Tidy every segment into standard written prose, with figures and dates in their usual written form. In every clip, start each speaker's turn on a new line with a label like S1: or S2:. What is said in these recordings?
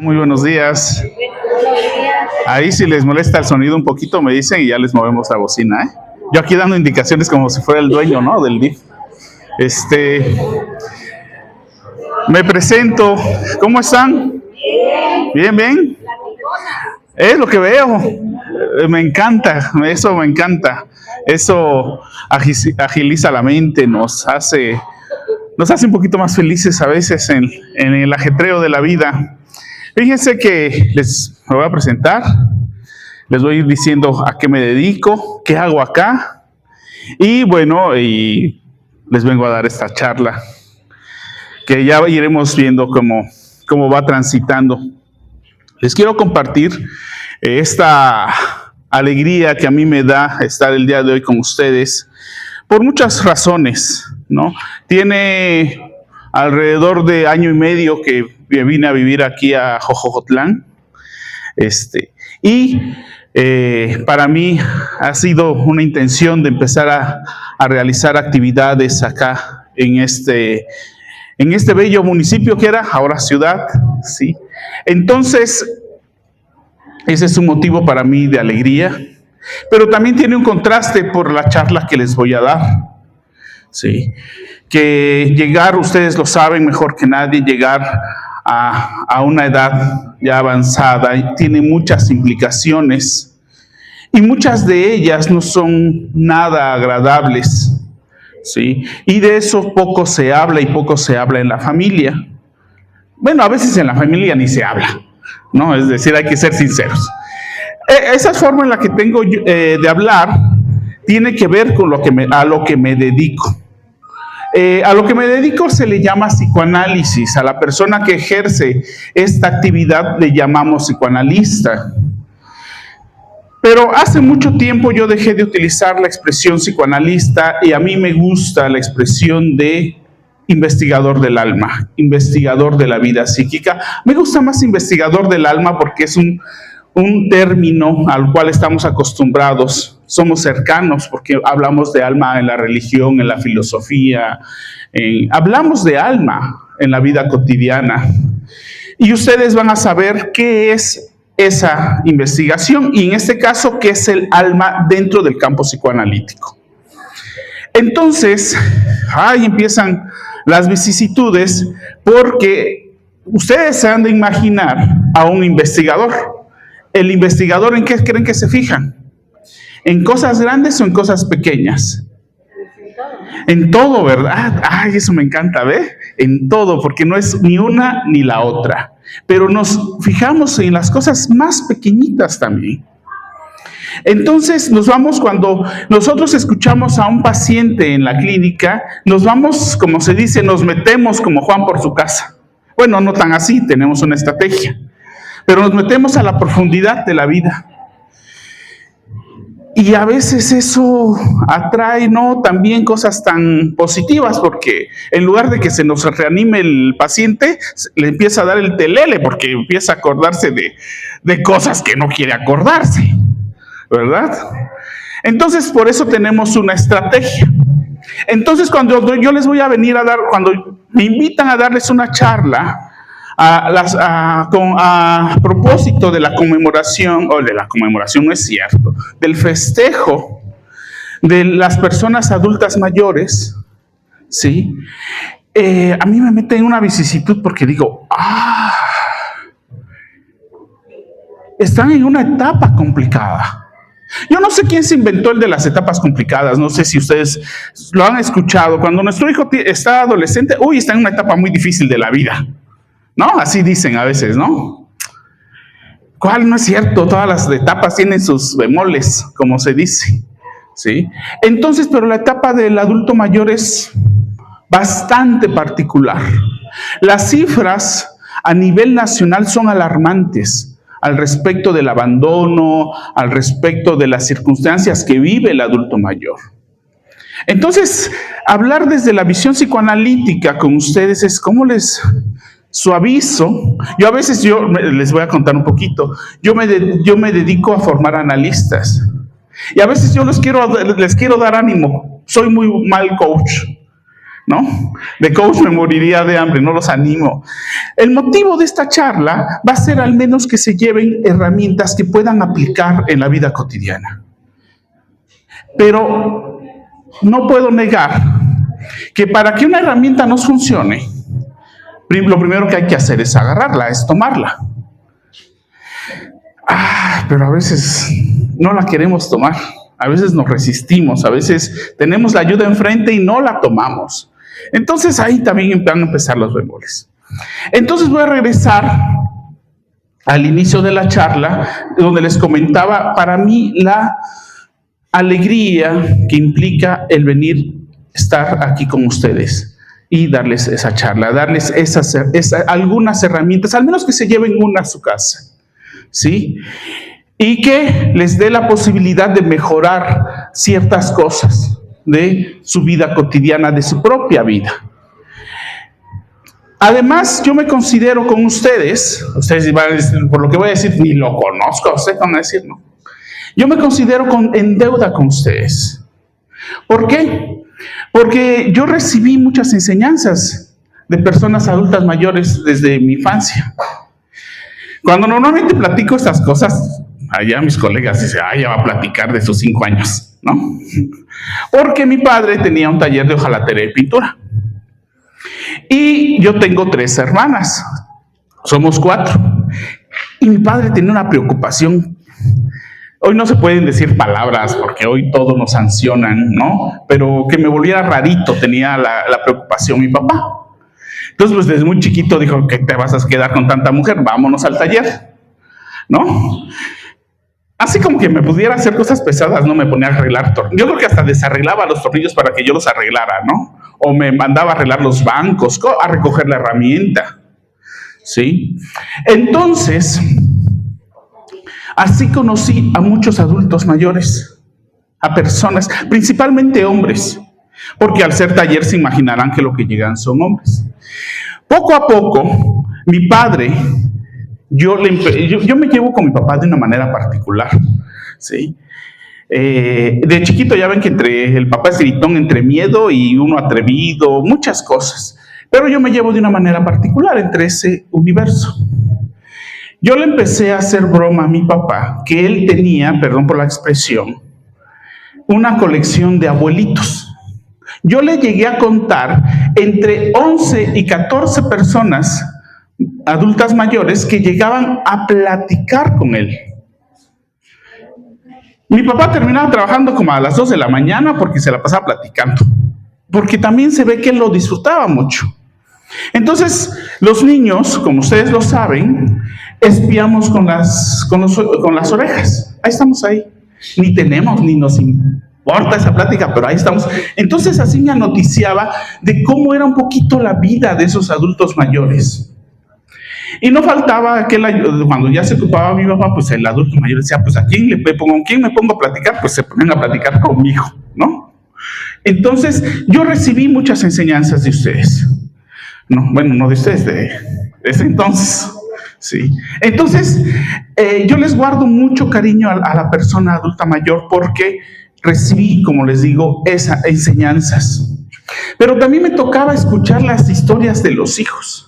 S1: Muy buenos días. Ahí si les molesta el sonido un poquito me dicen y ya les movemos la bocina, ¿eh? Yo aquí dando indicaciones como si fuera el dueño, ¿no? Del DIF. Me presento. ¿Cómo están? Bien, bien. Es lo que veo. Me encanta, eso me encanta. Eso agiliza la mente, nos hace un poquito más felices a veces en el ajetreo de la vida. Fíjense que me voy a presentar, les voy a ir diciendo a qué me dedico, qué hago acá, y bueno, y les vengo a dar esta charla, que ya iremos viendo cómo va transitando. Les quiero compartir esta alegría que a mí me da estar el día de hoy con ustedes, por muchas razones, ¿no? Tiene alrededor de año y medio que vine a vivir aquí a Jojocotlán, para mí ha sido una intención de empezar a realizar actividades acá en este bello municipio que era ahora ciudad, ¿sí? Entonces, ese es un motivo para mí de alegría, pero también tiene un contraste por la charla que les voy a dar, ¿sí? Que llegar, ustedes lo saben mejor que nadie, llegar a una edad ya avanzada tiene muchas implicaciones y muchas de ellas no son nada agradables, ¿sí? Y de eso poco se habla y poco se habla en la familia. Bueno, a veces en la familia ni se habla, ¿no? Es decir, hay que ser sinceros. Esa forma en la que tengo de hablar tiene que ver con a lo que me dedico. A lo que me dedico se le llama psicoanálisis. A la persona que ejerce esta actividad le llamamos psicoanalista. Pero hace mucho tiempo yo dejé de utilizar la expresión psicoanalista y a mí me gusta la expresión de investigador del alma, investigador de la vida psíquica. Me gusta más investigador del alma porque es un término al cual estamos acostumbrados, somos cercanos porque hablamos de alma en la religión, en la filosofía, hablamos de alma en la vida cotidiana. Y ustedes van a saber qué es esa investigación y en este caso qué es el alma dentro del campo psicoanalítico. Entonces, ahí empiezan las vicisitudes porque ustedes se han de imaginar a un investigador. ¿El investigador en qué creen que se fijan? ¿En cosas grandes o en cosas pequeñas? En todo, ¿verdad? Ay, eso me encanta, ¿ve? En todo, porque no es ni una ni la otra. Pero nos fijamos en las cosas más pequeñitas también. Entonces nos vamos, cuando nosotros escuchamos a un paciente en la clínica, nos vamos, como se dice, nos metemos como Juan por su casa. Bueno, no tan así, tenemos una estrategia. Pero nos metemos a la profundidad de la vida. Y a veces eso atrae, ¿no?, también cosas tan positivas, porque en lugar de que se nos reanime el paciente, le empieza a dar el telele, porque empieza a acordarse de cosas que no quiere acordarse, ¿verdad? Entonces, por eso tenemos una estrategia. Entonces, cuando yo les voy a venir a dar, cuando me invitan a darles una charla, a propósito de la conmemoración, no es cierto, del festejo de las personas adultas mayores, ¿sí? A mí me mete en una vicisitud porque digo, están en una etapa complicada. Yo no sé quién se inventó el de las etapas complicadas, no sé si ustedes lo han escuchado. Cuando nuestro hijo está adolescente, está en una etapa muy difícil de la vida, ¿no? Así dicen a veces, ¿no? ¿Cuál? No es cierto, todas las etapas tienen sus bemoles, como se dice, ¿sí? Entonces, pero la etapa del adulto mayor es bastante particular. Las cifras a nivel nacional son alarmantes al respecto del abandono, al respecto de las circunstancias que vive el adulto mayor. Entonces, hablar desde la visión psicoanalítica con ustedes es cómo les suavizo. Yo a veces, les voy a contar un poquito, yo me dedico a formar analistas y a veces yo les quiero dar ánimo, soy muy mal coach, ¿no? De coach me moriría de hambre, no los animo. El motivo de esta charla va a ser al menos que se lleven herramientas que puedan aplicar en la vida cotidiana. Pero no puedo negar que para que una herramienta nos funcione, lo primero que hay que hacer es agarrarla, es tomarla. Pero a veces no la queremos tomar, a veces nos resistimos, a veces tenemos la ayuda enfrente y no la tomamos. Entonces ahí también van a empezar los bemoles. Entonces voy a regresar al inicio de la charla, donde les comentaba para mí la alegría que implica el venir, estar aquí con ustedes y darles esa charla, darles algunas herramientas, al menos que se lleven una a su casa, ¿sí? Y que les dé la posibilidad de mejorar ciertas cosas de su vida cotidiana, de su propia vida. Además, yo me considero con ustedes van a decir, por lo que voy a decir, ni lo conozco, ustedes van a decir, no. Yo me considero en deuda con ustedes. ¿Por qué? Porque yo recibí muchas enseñanzas de personas adultas mayores desde mi infancia. Cuando normalmente platico estas cosas, allá mis colegas dicen, ya va a platicar de sus 5 años, ¿no? Porque mi padre tenía un taller de hojalatería y pintura. Y yo tengo 3 hermanas, somos 4. Y mi padre tenía una preocupación. Hoy no se pueden decir palabras porque hoy todos nos sancionan, ¿no? Pero que me volviera rarito tenía la preocupación mi papá. Entonces, pues desde muy chiquito dijo, ¿qué te vas a quedar con tanta mujer? Vámonos al taller, ¿no? Así como que me pudiera hacer cosas pesadas, no me ponía a arreglar tornillos. Yo creo que hasta desarreglaba los tornillos para que yo los arreglara, ¿no? O me mandaba a arreglar los bancos, a recoger la herramienta, ¿sí? Entonces, así conocí a muchos adultos mayores, a personas, principalmente hombres, porque al ser taller se imaginarán que lo que llegan son hombres. Poco a poco, mi padre, yo me llevo con mi papá de una manera particular, ¿sí? De chiquito ya ven que entre el papá es gritón, entre miedo y uno atrevido, muchas cosas. Pero yo me llevo de una manera particular entre ese universo. Yo le empecé a hacer broma a mi papá, que él tenía, perdón por la expresión, una colección de abuelitos. Yo le llegué a contar entre 11 y 14 personas adultas mayores que llegaban a platicar con él. Mi papá terminaba trabajando como a las 2 de la mañana porque se la pasaba platicando, porque también se ve que él lo disfrutaba mucho. Entonces, los niños, como ustedes lo saben, espiamos con las orejas. Ahí estamos ahí. Ni tenemos, ni nos importa esa plática, pero ahí estamos. Entonces, así me noticiaba de cómo era un poquito la vida de esos adultos mayores. Y no faltaba cuando ya se ocupaba mi papá, pues el adulto mayor decía, pues ¿con quién me pongo a platicar? Pues se ponen a platicar conmigo, ¿no? Entonces, yo recibí muchas enseñanzas de ustedes. No de ustedes, de ese entonces, sí. Entonces, yo les guardo mucho cariño a la persona adulta mayor porque recibí, como les digo, esas enseñanzas. Pero también me tocaba escuchar las historias de los hijos.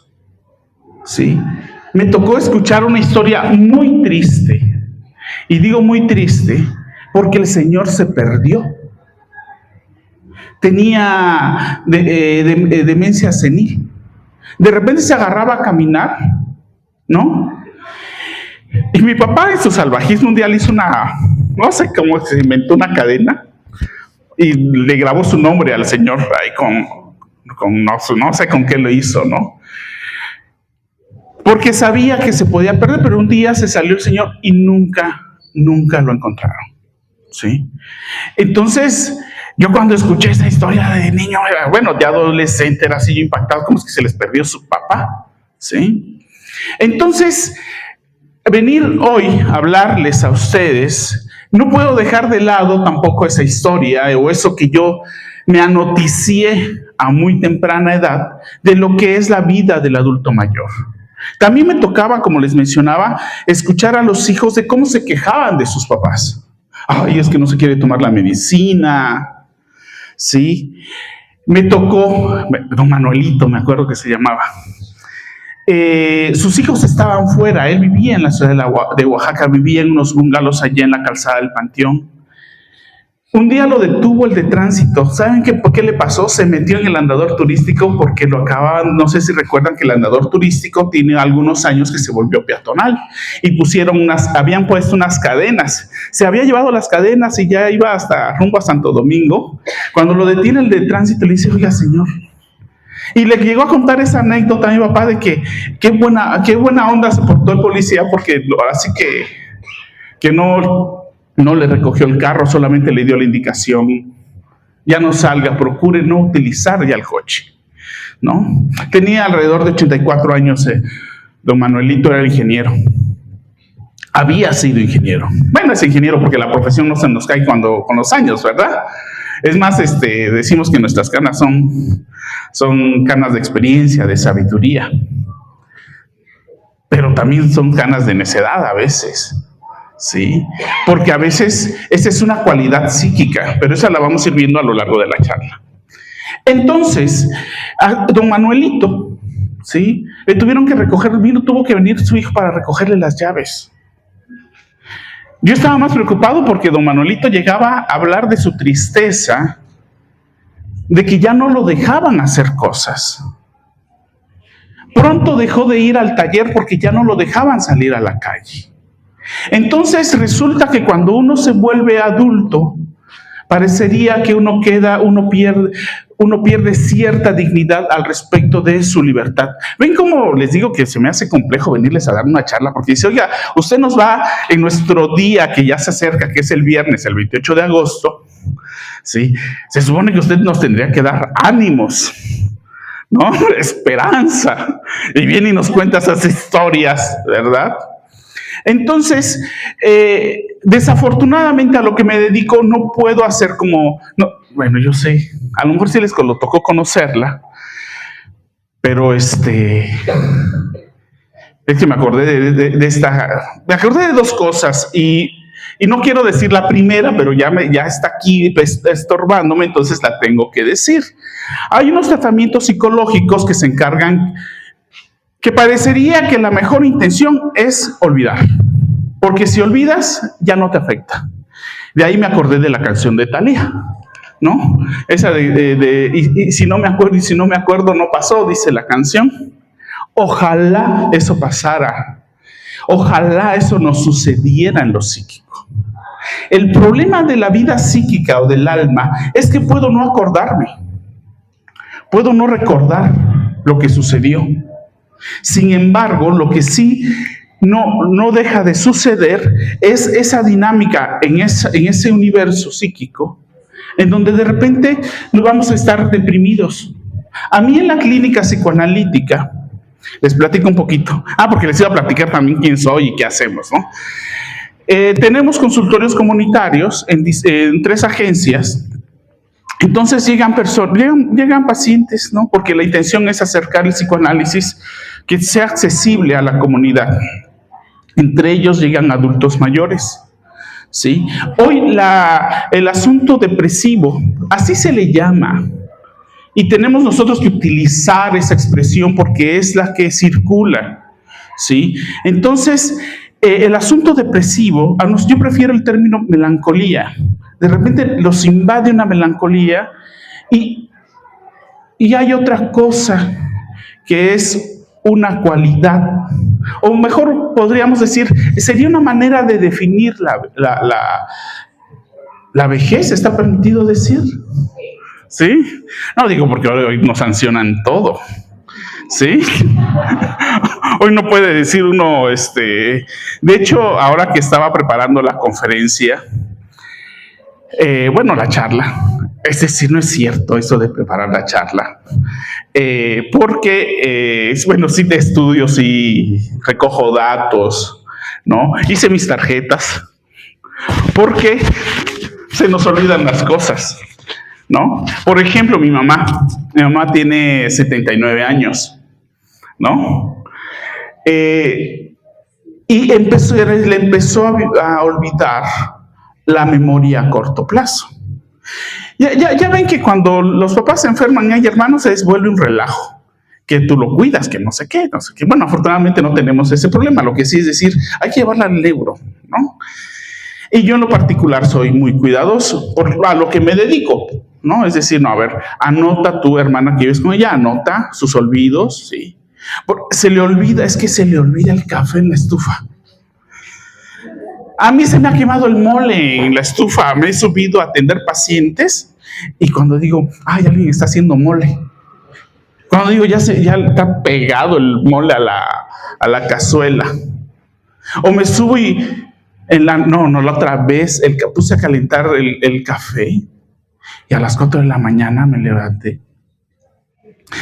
S1: Sí, me tocó escuchar una historia muy triste, y digo muy triste porque el señor se perdió. Tenía demencia senil. De repente se agarraba a caminar, ¿no? Y mi papá en su salvajismo un día le hizo no sé cómo se inventó una cadena y le grabó su nombre al señor ahí no sé con qué lo hizo, ¿no? Porque sabía que se podía perder, pero un día se salió el señor y nunca lo encontraron, ¿sí? Entonces, yo cuando escuché esta historia de niño, de adolescente, era así yo impactado, como es que se les perdió su papá, ¿sí? Entonces, venir hoy a hablarles a ustedes, no puedo dejar de lado tampoco esa historia o eso que yo me anoticié a muy temprana edad de lo que es la vida del adulto mayor. También me tocaba, como les mencionaba, escuchar a los hijos de cómo se quejaban de sus papás. Ay, es que no se quiere tomar la medicina, ¿sí? Me tocó, don Manuelito, me acuerdo que se llamaba. Sus hijos estaban fuera, él vivía en la ciudad de Oaxaca, vivía en unos bungalows allá en la calzada del Panteón. Un día lo detuvo el de tránsito. ¿Saben por qué le pasó? Se metió en el andador turístico porque lo acababan, no sé si recuerdan que el andador turístico tiene algunos años que se volvió peatonal y habían puesto unas cadenas. Se había llevado las cadenas y ya iba hasta rumbo a Santo Domingo. Cuando lo detiene el de tránsito le dice, oiga señor, y le llegó a contar esa anécdota a mi papá de que qué buena onda se portó el policía porque así que no le recogió el carro, solamente le dio la indicación, ya no salga, procure no utilizar ya el coche, ¿no? Tenía alrededor de 84 años, don Manuelito era ingeniero, había sido ingeniero. Bueno, es ingeniero porque la profesión no se nos cae con los años, ¿verdad? Es más, decimos que nuestras canas son canas de experiencia, de sabiduría, pero también son canas de necedad a veces. Sí, porque a veces esa es una cualidad psíquica, pero esa la vamos a ir viendo a lo largo de la charla. Entonces, a don Manuelito, ¿sí? Le tuvieron que tuvo que venir su hijo para recogerle las llaves. Yo estaba más preocupado porque don Manuelito llegaba a hablar de su tristeza, de que ya no lo dejaban hacer cosas. Pronto dejó de ir al taller porque ya no lo dejaban salir a la calle. Entonces resulta que cuando uno se vuelve adulto, parecería que uno pierde cierta dignidad al respecto de su libertad. ¿Ven cómo les digo que se me hace complejo venirles a dar una charla? Porque dice, oiga, usted nos va en nuestro día que ya se acerca, que es el viernes, el 28 de agosto, ¿sí? Se supone que usted nos tendría que dar ánimos, ¿no? Esperanza. Y viene y nos cuenta esas historias, ¿verdad? Entonces, desafortunadamente a lo que me dedico no puedo hacer bueno, yo sé, a lo mejor sí les tocó conocerla, pero es que me acordé me acordé de dos cosas y no quiero decir la primera, pero ya está aquí estorbándome, entonces la tengo que decir. Hay unos tratamientos psicológicos que se encargan, que parecería que la mejor intención es olvidar, porque si olvidas ya no te afecta. De ahí me acordé de la canción de Thalía, ¿no? Esa y si no me acuerdo no pasó, dice la canción. Ojalá eso pasara, ojalá eso nos sucediera en lo psíquico. El problema de la vida psíquica o del alma es que puedo no acordarme, puedo no recordar lo que sucedió. Sin embargo, lo que sí no deja de suceder es esa dinámica en ese universo psíquico en donde de repente nos vamos a estar deprimidos. A mí en la clínica psicoanalítica, les platico un poquito, porque les iba a platicar también quién soy y qué hacemos, ¿no? Tenemos consultorios comunitarios en 3 agencias. Entonces llegan pacientes, ¿no? Porque la intención es acercar el psicoanálisis que sea accesible a la comunidad. Entre ellos llegan adultos mayores, ¿sí? Hoy el asunto depresivo, así se le llama, y tenemos nosotros que utilizar esa expresión porque es la que circula, ¿sí? Entonces, el asunto depresivo, yo prefiero el término melancolía. De repente los invade una melancolía y hay otra cosa que es una cualidad, o mejor podríamos decir, sería una manera de definir la vejez, ¿está permitido decir? ¿Sí? No digo porque hoy nos sancionan todo, ¿sí? Hoy no puede decir uno, de hecho, ahora que estaba preparando la conferencia, la charla, es decir, no es cierto eso de preparar la charla, porque, sí te estudio, sí recojo datos, ¿no? Hice mis tarjetas, porque se nos olvidan las cosas, ¿no? Por ejemplo, mi mamá tiene 79 años, ¿no? Y le empezó a olvidar la memoria a corto plazo. Ya ven que cuando los papás se enferman y hay hermanos se vuelve un relajo. Que tú lo cuidas, que no sé qué, no sé qué. Bueno, afortunadamente no tenemos ese problema. Lo que sí es decir, hay que llevarla al euro, ¿no? Y yo en lo particular soy muy cuidadoso a lo que me dedico, ¿no? Es decir, no, a ver, anota tu hermana que vives con ella, anota sus olvidos, ¿sí? Se le olvida el café en la estufa. A mí se me ha quemado el mole en la estufa, me he subido a atender pacientes y cuando digo, ay, alguien está haciendo mole. Cuando digo, ya está pegado el mole a la cazuela. O me subo y la otra vez puse a calentar el café y a las 4 de la mañana me levanté.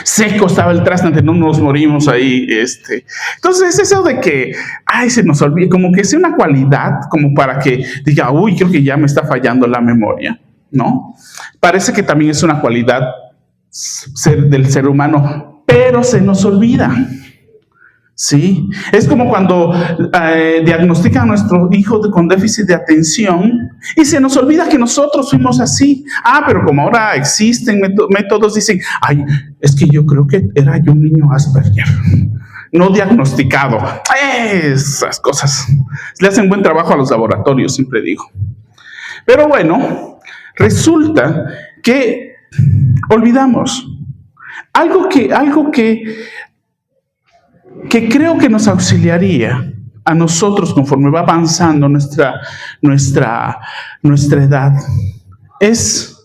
S1: Seco estaba el traste, no nos morimos ahí. Entonces, eso de que, se nos olvida, como que sea una cualidad, como para que diga, uy, creo que ya me está fallando la memoria, ¿no? Parece que también es una cualidad del ser humano, pero se nos olvida. Sí, es como cuando diagnostican a nuestro hijo con déficit de atención y se nos olvida que nosotros fuimos así. Pero como ahora existen métodos, dicen, ay, es que yo creo que era yo un niño Asperger, no diagnosticado. Esas cosas le hacen buen trabajo a los laboratorios, siempre digo. Pero bueno, resulta que olvidamos algo que creo que nos auxiliaría a nosotros conforme va avanzando nuestra edad, es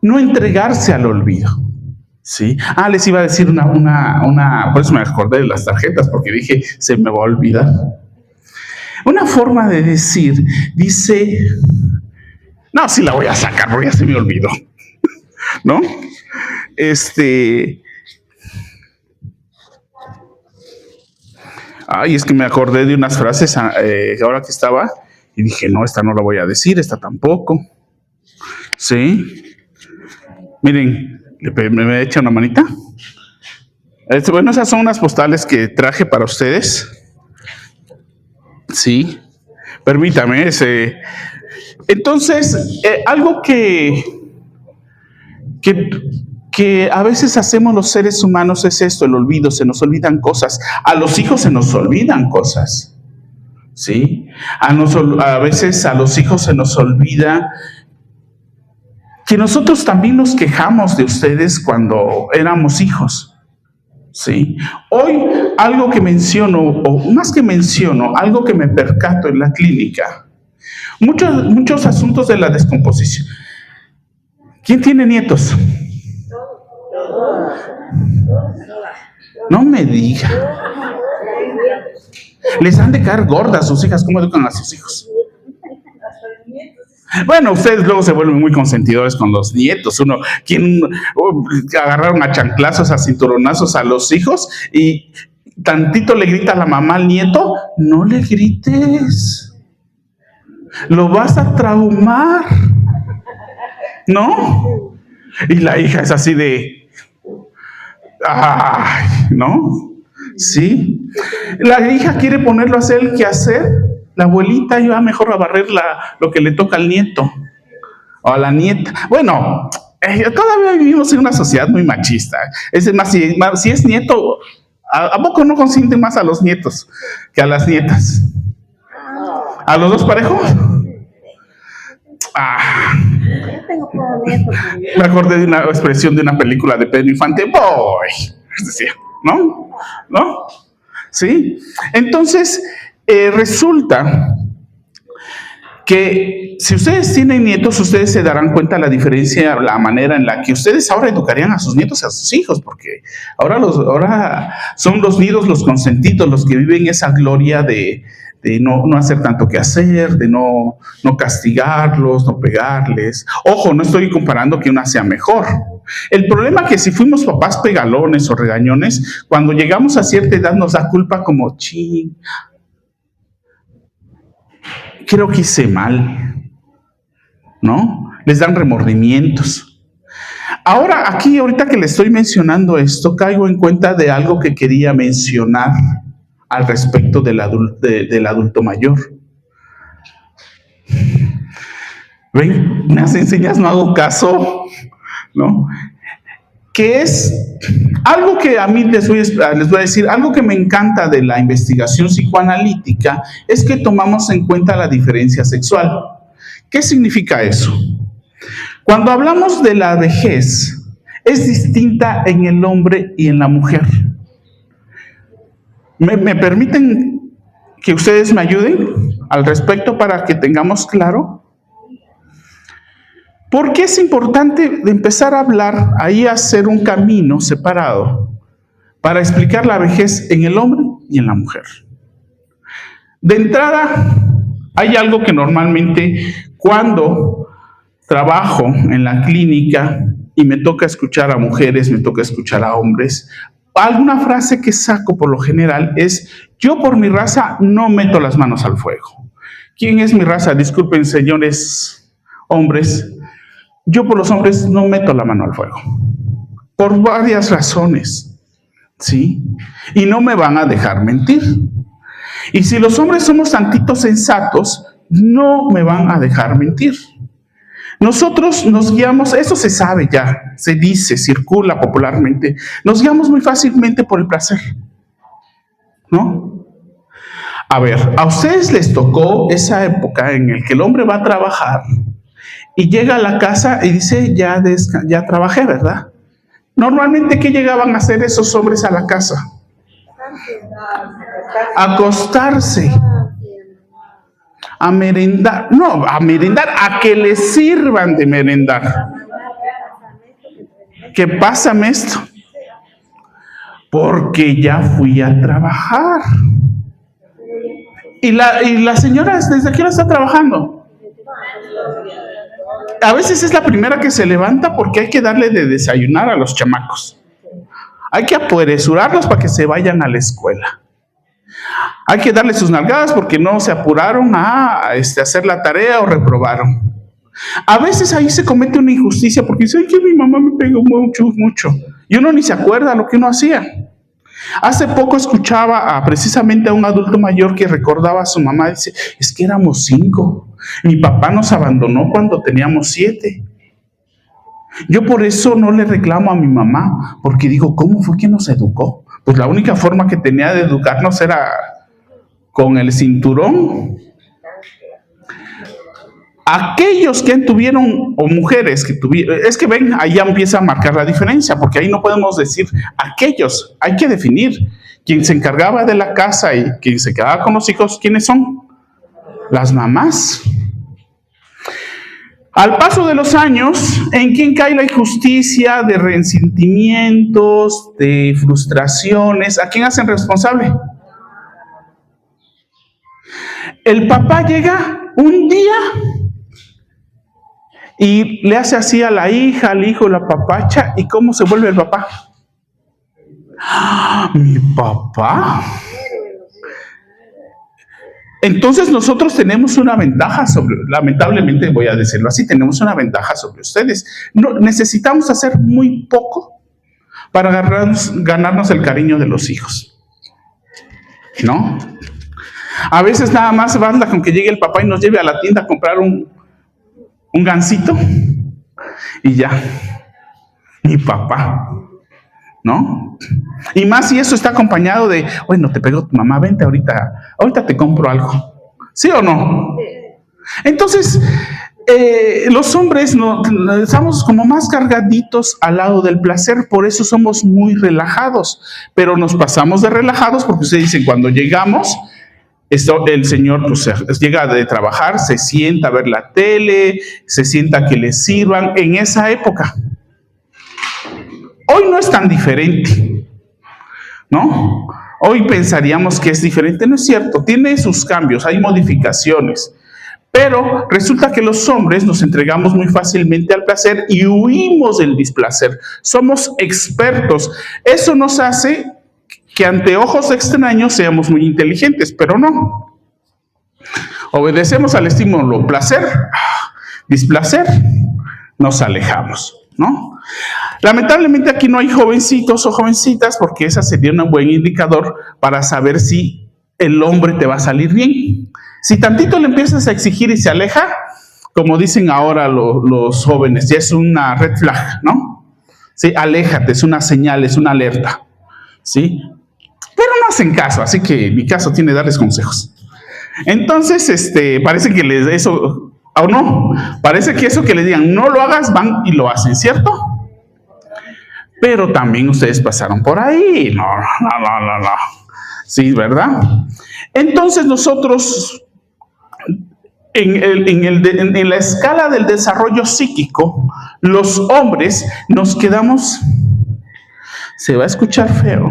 S1: no entregarse al olvido. ¿Sí? Les iba a decir por eso me acordé de las tarjetas, porque dije, se me va a olvidar. Una forma de decir, dice, no, sí la voy a sacar, porque ya se me olvidó, ¿no? Es que me acordé de unas frases ahora que estaba y dije, no, esta no la voy a decir, esta tampoco. ¿Sí? Miren, me echa una manita. Bueno, esas son unas postales que traje para ustedes. Sí, permítame. Entonces, algo que a veces hacemos los seres humanos es esto, el olvido, se nos olvidan cosas. A los hijos se nos olvidan cosas, ¿sí? A veces a los hijos se nos olvida que nosotros también nos quejamos de ustedes cuando éramos hijos, ¿sí? Hoy algo que menciono, o más que menciono, algo que me percato en la clínica, muchos asuntos de la descomposición. ¿Quién tiene nietos? No me diga. Les han de caer gordas sus hijas. ¿Cómo educan a sus hijos? Bueno, ustedes luego se vuelven muy consentidores con los nietos. Agarraron a chanclazos, a cinturonazos a los hijos y tantito le grita a la mamá al nieto, no le grites, lo vas a traumar, ¿no? Y la hija es así de, ¿no? Sí. La hija quiere ponerlo a hacer el quehacer. La abuelita iba mejor a barrer lo que le toca al nieto o a la nieta. Bueno, todavía vivimos en una sociedad muy machista. Es más, si es nieto, ¿a poco no consienten más a los nietos que a las nietas? ¿A los dos parejos?
S2: Yo tengo por nietos.
S1: Me acordé de una expresión de una película de Pedro Infante. Voy. Es decir, ¿no? ¿Sí? Entonces, resulta que si ustedes tienen nietos, ustedes se darán cuenta de la diferencia, la manera en la que ustedes ahora educarían a sus nietos y a sus hijos, porque ahora son los nidos, los consentidos, los que viven esa gloria de no hacer tanto que hacer, de no castigarlos, no pegarles. Ojo, no estoy comparando que una sea mejor. El problema es que si fuimos papás pegalones o regañones, cuando llegamos a cierta edad nos da culpa como, creo que hice mal, ¿no? Les dan remordimientos. Ahora, ahorita que le estoy mencionando esto, caigo en cuenta de algo que quería mencionar al respecto del adulto mayor. Ven, las enseñas, no hago caso, ¿no? Que es algo que a mí les voy a decir, algo que me encanta de la investigación psicoanalítica es que tomamos en cuenta la diferencia sexual. ¿Qué significa eso? Cuando hablamos de la vejez, es distinta en el hombre y en la mujer. ¿Me permiten que ustedes me ayuden al respecto para que tengamos claro? ¿Por qué es importante empezar a hablar, ahí a hacer un camino separado para explicar la vejez en el hombre y en la mujer? De entrada, hay algo que normalmente cuando trabajo en la clínica y me toca escuchar a mujeres, me toca escuchar a hombres, alguna frase que saco por lo general es: yo por mi raza no meto las manos al fuego. ¿Quién es mi raza? Disculpen, señores hombres. Yo por los hombres no meto la mano al fuego, por varias razones, ¿sí? Y no me van a dejar mentir. Y si los hombres somos tantitos sensatos, no me van a dejar mentir. Nosotros nos guiamos, eso se sabe ya, se dice, circula popularmente, nos guiamos muy fácilmente por el placer, ¿no? A ver, a ustedes les tocó esa época en la que el hombre va a trabajar y llega a la casa y dice: ya trabajé, ¿verdad? Normalmente, ¿qué llegaban a hacer esos hombres a la casa? Acostarse. A merendar. No, a merendar, a que les sirvan de merendar. ¿Qué pásame esto? Porque ya fui a trabajar. ¿Y la señora desde qué hora está trabajando? A veces es la primera que se levanta porque hay que darle de desayunar a los chamacos. Hay que apresurarlos para que se vayan a la escuela. Hay que darle sus nalgadas porque no se apuraron a hacer la tarea o reprobaron. A veces ahí se comete una injusticia porque dice: ay, que mi mamá me pegó mucho. Y uno ni se acuerda lo que uno hacía. Hace poco escuchaba precisamente a un adulto mayor que recordaba a su mamá. Dice: es que éramos 5. Mi papá nos abandonó cuando teníamos 7. Yo por eso no le reclamo a mi mamá, porque digo: ¿cómo fue que nos educó? Pues la única forma que tenía de educarnos era con el cinturón. Aquellos que tuvieron, o mujeres que tuvieron, es que ven, ahí ya empieza a marcar la diferencia, porque ahí no podemos decir aquellos, hay que definir. Quien se encargaba de la casa y quien se quedaba con los hijos, ¿quiénes son? Las mamás. Al paso de los años, ¿en quién cae la injusticia de resentimientos, de frustraciones? ¿A quién hacen responsable? El papá llega un día y le hace así a la hija, al hijo, la papacha. ¿Y cómo se vuelve el papá? ¡Ah, mi papá! Entonces nosotros tenemos una ventaja lamentablemente voy a decirlo así, tenemos una ventaja sobre ustedes. No, necesitamos hacer muy poco para ganarnos el cariño de los hijos, ¿no? A veces nada más basta con que llegue el papá y nos lleve a la tienda a comprar un gansito y ya, mi papá, ¿no? Y más si eso está acompañado de: bueno, te pegó tu mamá, vente ahorita te compro algo. ¿Sí o no? Entonces, los hombres estamos como más cargaditos al lado del placer, por eso somos muy relajados, pero nos pasamos de relajados porque ustedes dicen: cuando llegamos, el señor pues, llega de trabajar, se sienta a ver la tele, se sienta a que le sirvan. En esa época, hoy no es tan diferente, ¿no? Hoy pensaríamos que es diferente, no es cierto, tiene sus cambios, hay modificaciones, pero resulta que los hombres nos entregamos muy fácilmente al placer y huimos del displacer, somos expertos. Eso nos hace que ante ojos extraños seamos muy inteligentes, pero no. Obedecemos al estímulo placer, displacer, nos alejamos, ¿no? Lamentablemente aquí no hay jovencitos o jovencitas, porque esa sería un buen indicador para saber si el hombre te va a salir bien. Si tantito le empiezas a exigir y se aleja, como dicen ahora los jóvenes, ya es una red flag, ¿no? Sí, aléjate, es una señal, es una alerta, ¿sí? Pero no hacen caso, así que mi caso tiene darles consejos. Entonces, parece que eso, o no, parece que eso que les digan, no lo hagas, van y lo hacen, ¿cierto? Pero también ustedes pasaron por ahí, no. Sí, ¿verdad? Entonces nosotros, en la escala del desarrollo psíquico, los hombres nos quedamos, se va a escuchar feo,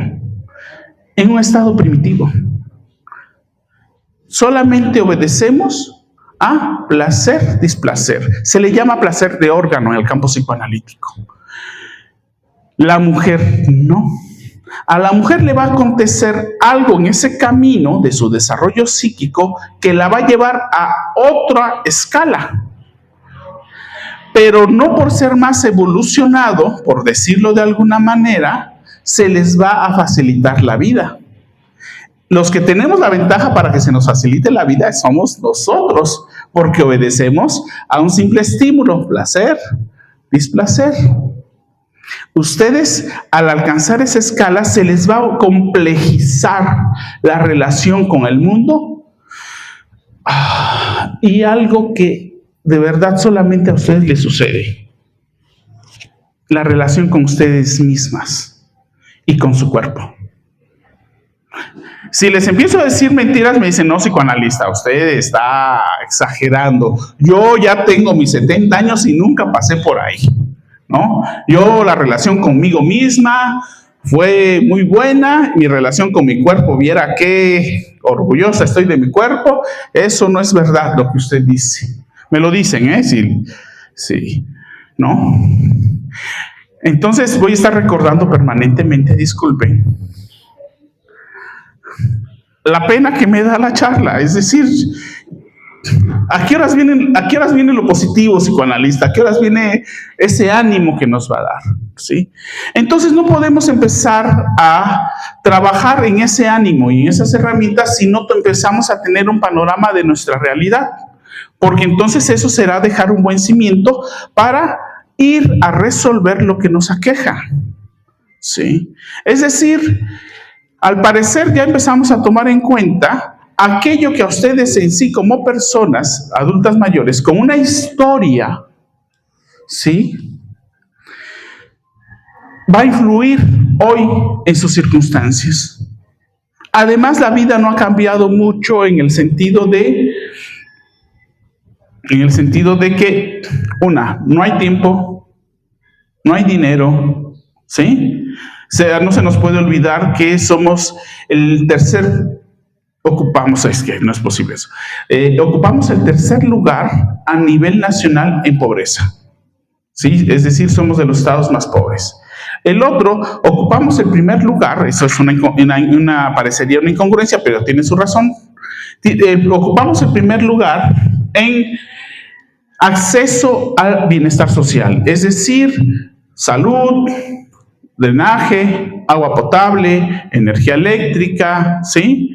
S1: en un estado primitivo. Solamente obedecemos a placer, displacer. Se le llama placer de órgano en el campo psicoanalítico. La mujer no. A la mujer le va a acontecer algo en ese camino de su desarrollo psíquico que la va a llevar a otra escala. Pero no por ser más evolucionado, por decirlo de alguna manera, se les va a facilitar la vida. Los que tenemos la ventaja para que se nos facilite la vida somos nosotros, porque obedecemos a un simple estímulo, placer, displacer. Ustedes, al alcanzar esa escala, se les va a complejizar la relación con el mundo. Y algo que de verdad solamente a ustedes les sucede. La relación con ustedes mismas y con su cuerpo. Si les empiezo a decir mentiras, me dicen, no, psicoanalista, usted está exagerando. Yo ya tengo mis 70 años y nunca pasé por ahí, ¿no? Yo, la relación conmigo misma fue muy buena, mi relación con mi cuerpo, viera qué orgullosa estoy de mi cuerpo. Eso no es verdad lo que usted dice. Me lo dicen, ¿eh? Sí, ¿no? Entonces voy a estar recordando permanentemente, disculpen, la pena que me da la charla, es decir, ¿a qué horas viene lo positivo, psicoanalista? ¿A qué horas viene ese ánimo que nos va a dar? ¿Sí? Entonces no podemos empezar a trabajar en ese ánimo y en esas herramientas si no empezamos a tener un panorama de nuestra realidad, porque entonces eso será dejar un buen cimiento para ir a resolver lo que nos aqueja. ¿Sí? Es decir, al parecer ya empezamos a tomar en cuenta aquello que a ustedes en sí como personas adultas mayores con una historia, ¿sí?, va a influir hoy en sus circunstancias. Además, la vida no ha cambiado mucho en el sentido de que, no hay tiempo, no hay dinero, ¿sí? O sea, no se nos puede olvidar que somos ocupamos el tercer lugar a nivel nacional en pobreza, ¿sí? Es decir, somos de los estados más pobres. El otro, ocupamos el primer lugar, eso es parecería una incongruencia, pero tiene su razón. Ocupamos el primer lugar en acceso al bienestar social, es decir, salud, drenaje, agua potable, energía eléctrica, ¿sí?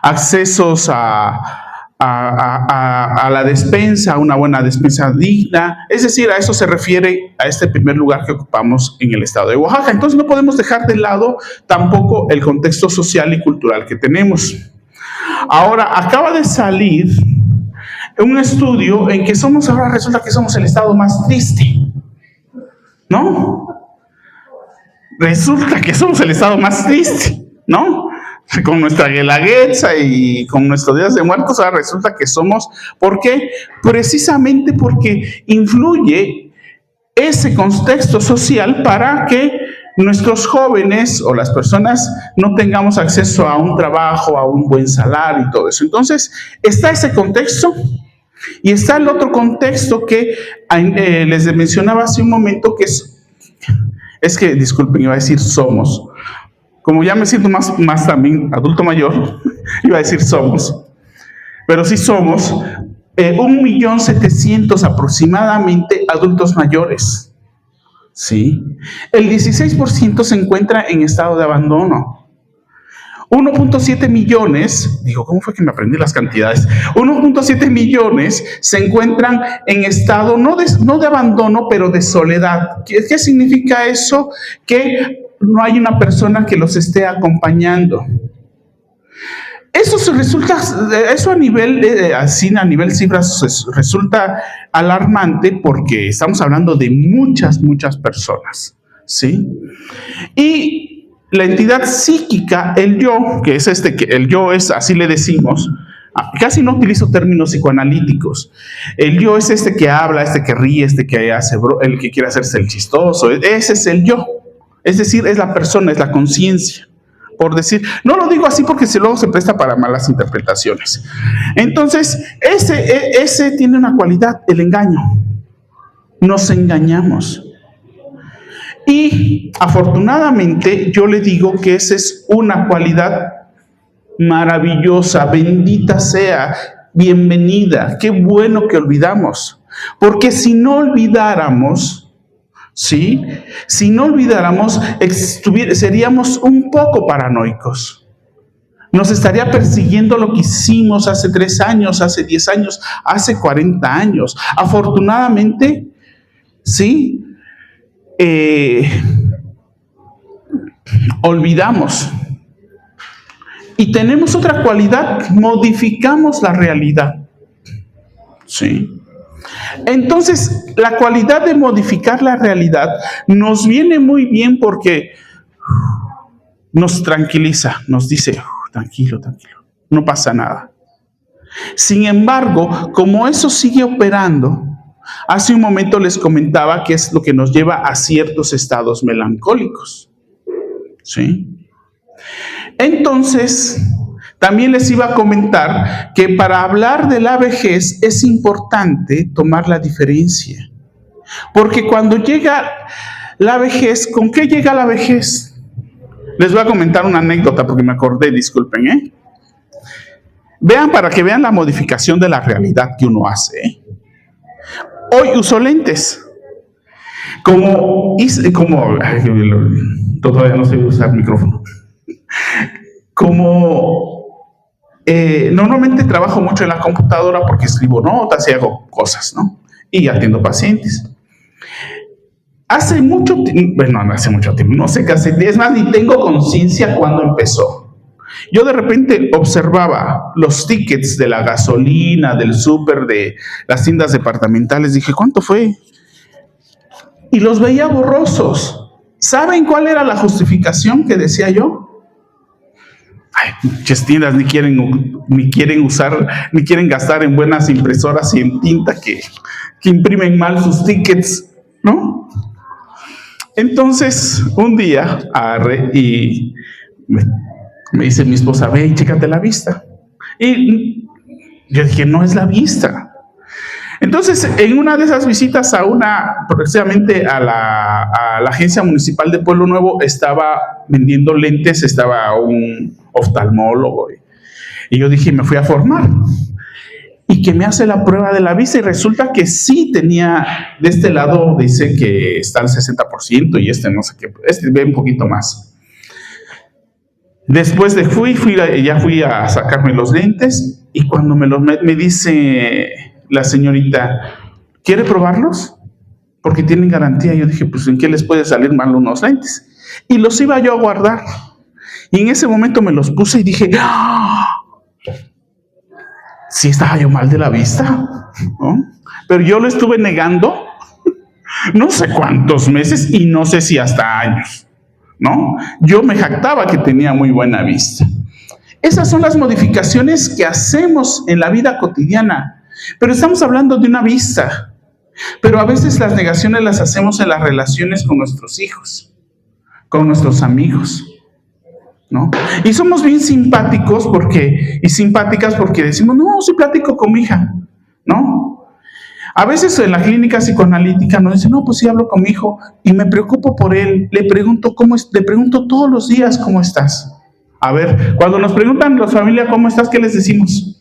S1: Accesos a la despensa, a una buena despensa digna, es decir, a eso se refiere a este primer lugar que ocupamos en el estado de Oaxaca. Entonces no podemos dejar de lado tampoco el contexto social y cultural que tenemos. Ahora, acaba de salir un estudio en que ahora resulta que somos el estado más triste, ¿no? Resulta que somos el estado más triste, ¿no? Con nuestra guelaguetza y con nuestros días de muertos, ahora resulta que somos. ¿Por qué? Precisamente porque influye ese contexto social para que nuestros jóvenes o las personas no tengamos acceso a un trabajo, a un buen salario y todo eso. Entonces, está ese contexto y está el otro contexto que les mencionaba hace un momento, que es que, disculpen, iba a decir somos. Como ya me siento más también adulto mayor, iba a decir somos. Pero sí somos 1.700.000 aproximadamente adultos mayores. ¿Sí? El 16% se encuentra en estado de abandono. 1.7 millones, digo, ¿cómo fue que me aprendí las cantidades? 1.7 millones se encuentran en estado no de abandono, pero de soledad. ¿Qué significa eso? Que no hay una persona que los esté acompañando. Eso a nivel cifras resulta alarmante porque estamos hablando de muchas personas, ¿sí? Y la entidad psíquica, el yo, que es el yo es, así le decimos, casi no utilizo términos psicoanalíticos. El yo es que habla, que ríe, que hace, el que quiere hacerse el chistoso. Ese es el yo. Es decir, es la persona, es la conciencia. Por decir, no lo digo así porque luego se presta para malas interpretaciones. Entonces, ese tiene una cualidad, el engaño. Nos engañamos. Y afortunadamente yo le digo que esa es una cualidad maravillosa, bendita sea, bienvenida. Qué bueno que olvidamos. Porque si no olvidáramos, ¿sí? Si no olvidáramos, seríamos un poco paranoicos. Nos estaría persiguiendo lo que hicimos hace 3 años, hace 10 años, hace 40 años. Afortunadamente, ¿sí? Olvidamos. Y tenemos otra cualidad, modificamos la realidad. ¿Sí? Entonces, la cualidad de modificar la realidad nos viene muy bien porque nos tranquiliza, nos dice, tranquilo, no pasa nada. Sin embargo, como eso sigue operando, hace un momento les comentaba que es lo que nos lleva a ciertos estados melancólicos. ¿Sí? Entonces, también les iba a comentar que para hablar de la vejez es importante tomar la diferencia. Porque cuando llega la vejez, ¿con qué llega la vejez? Les voy a comentar una anécdota porque me acordé, disculpen, ¿eh? Vean, para que vean la modificación de la realidad que uno hace, ¿eh? Hoy uso lentes. Todavía no sé usar micrófono. Normalmente trabajo mucho en la computadora porque escribo notas y hago cosas, ¿no? Y atiendo pacientes. Hace mucho tiempo, no sé qué hace, es más, ni tengo conciencia cuándo empezó. Yo de repente observaba los tickets de la gasolina, del súper, de las tiendas departamentales. Dije, ¿cuánto fue? Y los veía borrosos. ¿Saben cuál era la justificación que decía yo? Ay, muchas tiendas ni quieren gastar en buenas impresoras y en tinta que imprimen mal sus tickets, ¿no? Entonces, un día agarré y me dice mi esposa, ve y chécate la vista. Y yo dije, no es la vista. Entonces, en una de esas visitas precisamente a la agencia municipal de Pueblo Nuevo, estaba vendiendo lentes, estaba un oftalmólogo. Y yo dije, me fui a formar. Y que me hace la prueba de la vista y resulta que sí tenía, de este lado dice que está al 60% y no sé qué, ve un poquito más. Después de ya fui a sacarme los lentes y cuando me dice la señorita, ¿quiere probarlos? Porque tienen garantía. Yo dije, pues ¿en qué les puede salir mal unos lentes? Y los iba yo a guardar. Y en ese momento me los puse y dije, ¡ah! Sí estaba yo mal de la vista, ¿no? Pero yo lo estuve negando no sé cuántos meses y no sé si hasta años, ¿no? Yo me jactaba que tenía muy buena vista. Esas son las modificaciones que hacemos en la vida cotidiana, pero estamos hablando de una vista. Pero a veces las negaciones las hacemos en las relaciones con nuestros hijos, con nuestros amigos, ¿no? Y somos bien simpáticas porque decimos, no, sí platico con mi hija, ¿no? A veces en la clínica psicoanalítica nos dicen, no, pues sí hablo con mi hijo y me preocupo por él, le pregunto todos los días cómo estás. A ver, cuando nos preguntan la familia cómo estás, ¿qué les decimos?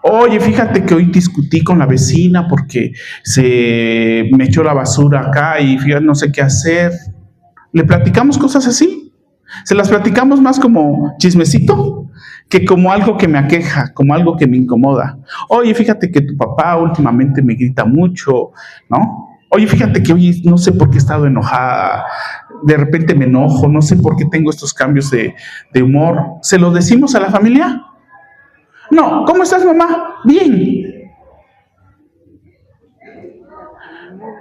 S1: Oye, fíjate que hoy discutí con la vecina porque se me echó la basura acá y fíjate, no sé qué hacer. ¿Le platicamos cosas así? ¿Se las platicamos más como chismecito que como algo que me aqueja, como algo que me incomoda? Oye, fíjate que tu papá últimamente me grita mucho, ¿no? Oye, fíjate que hoy no sé por qué he estado enojada, de repente me enojo, no sé por qué tengo estos cambios de humor. ¿Se lo decimos a la familia? No, ¿cómo estás, mamá? Bien.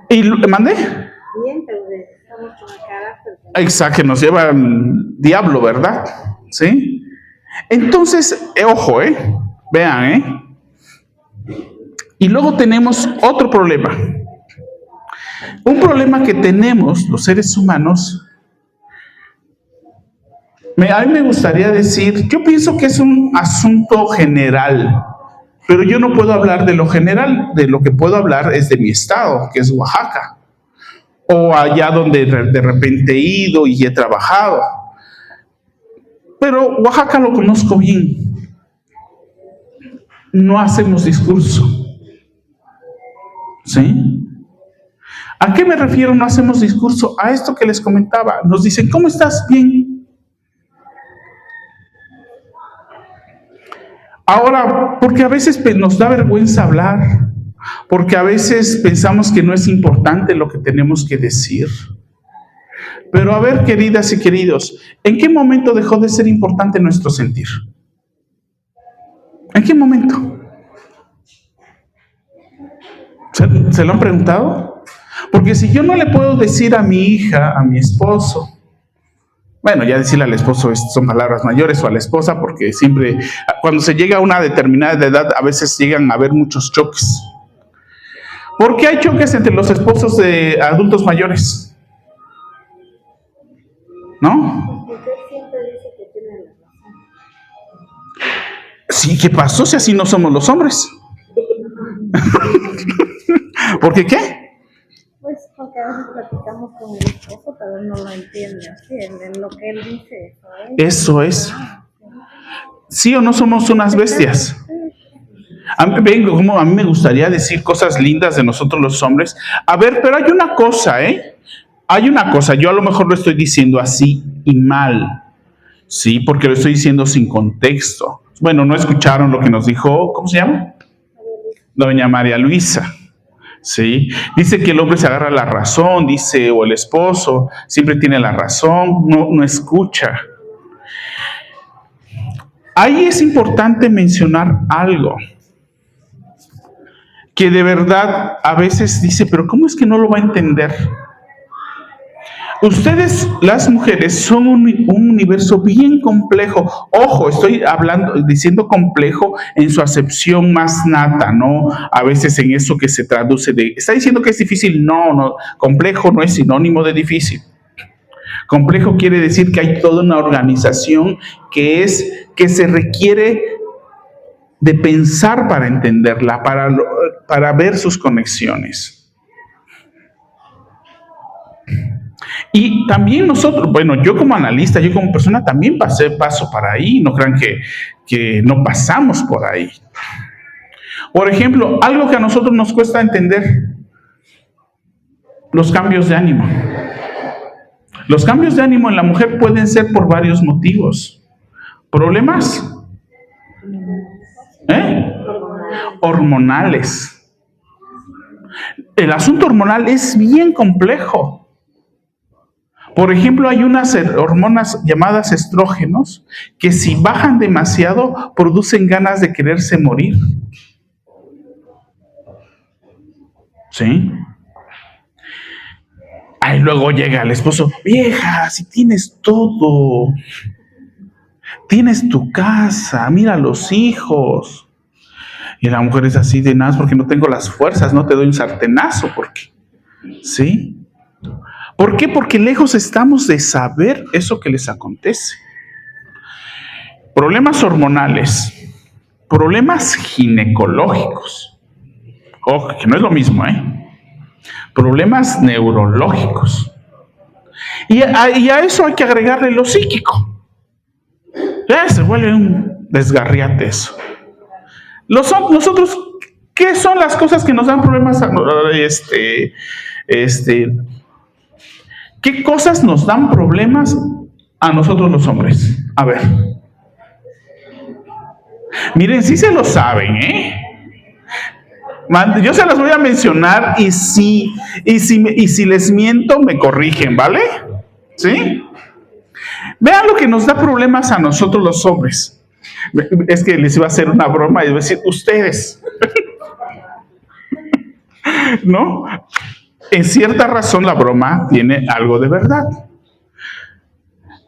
S1: ¿Y mandé?
S2: Bien, pero estamos con el carácter.
S1: Exacto, que nos lleva al diablo, ¿verdad? ¿Sí? Entonces, ojo, vean, y luego tenemos otro problema. Un problema que tenemos los seres humanos, a mí me gustaría decir, yo pienso que es un asunto general, pero yo no puedo hablar de lo general, de lo que puedo hablar es de mi estado, que es Oaxaca, o allá donde de repente he ido y he trabajado. Pero Oaxaca lo conozco bien. No hacemos discurso. ¿Sí? ¿A qué me refiero no hacemos discurso? A esto que les comentaba. Nos dicen, ¿cómo estás? Bien. Ahora, porque a veces nos da vergüenza hablar, porque a veces pensamos que no es importante lo que tenemos que decir. Pero a ver, queridas y queridos, ¿en qué momento dejó de ser importante nuestro sentir? ¿En qué momento? ¿Se lo han preguntado? Porque si yo no le puedo decir a mi hija, a mi esposo, bueno, ya decirle al esposo son palabras mayores, o a la esposa, porque siempre, cuando se llega a una determinada edad, a veces llegan a haber muchos choques. ¿Por qué hay choques entre los esposos de adultos mayores? ¿No?
S2: Usted siempre dice que tiene la razón.
S1: Sí, ¿qué pasó si así no somos los hombres? ¿Por qué qué?
S2: Pues porque a veces platicamos con el esposo, pero él no lo entiende así, en lo que él dice.
S1: Eso es. ¿Sí o no somos unas bestias? A mí me gustaría decir cosas lindas de nosotros los hombres. A ver, pero hay una cosa, Hay una cosa, yo a lo mejor lo estoy diciendo así y mal, ¿sí? Porque lo estoy diciendo sin contexto. Bueno, no escucharon lo que nos dijo, ¿cómo se llama? Doña María Luisa, ¿sí? Dice que el hombre se agarra la razón, dice, o el esposo siempre tiene la razón, no escucha. Ahí es importante mencionar algo, que de verdad a veces dice, pero ¿cómo es que no lo va a entender? Ustedes, las mujeres, son un universo bien complejo. Ojo, estoy diciendo complejo en su acepción más nata, ¿no? A veces en eso que se traduce ¿está diciendo que es difícil? No, complejo no es sinónimo de difícil. Complejo quiere decir que hay toda una organización que se requiere de pensar para entenderla, para ver sus conexiones. Y también nosotros, bueno, yo como analista, yo como persona también paso para ahí, no crean que no pasamos por ahí. Por ejemplo, algo que a nosotros nos cuesta entender, los cambios de ánimo. Los cambios de ánimo en la mujer pueden ser por varios motivos. ¿Problemas? Hormonales. El asunto hormonal es bien complejo. Por ejemplo, hay unas hormonas llamadas estrógenos que si bajan demasiado producen ganas de quererse morir. ¿Sí? Ahí luego llega el esposo, vieja, si tienes todo, tienes tu casa, mira los hijos. Y la mujer es así de nada, porque no tengo las fuerzas, no te doy un sartenazo, porque, ¿sí? ¿Por qué? Porque lejos estamos de saber eso que les acontece. Problemas hormonales, problemas ginecológicos. Ojo, que no es lo mismo, Problemas neurológicos. Y a eso hay que agregarle lo psíquico. Ya se vuelve un desgarriate eso. Nosotros, ¿qué son las cosas que nos dan problemas ¿Qué cosas nos dan problemas a nosotros los hombres? A ver. Miren, sí se lo saben, ¿eh? Yo se las voy a mencionar y si les miento, me corrigen, ¿vale? ¿Sí? Vean lo que nos da problemas a nosotros los hombres. Es que les iba a hacer una broma y iba a decir, ustedes. ¿No? En cierta razón la broma tiene algo de verdad.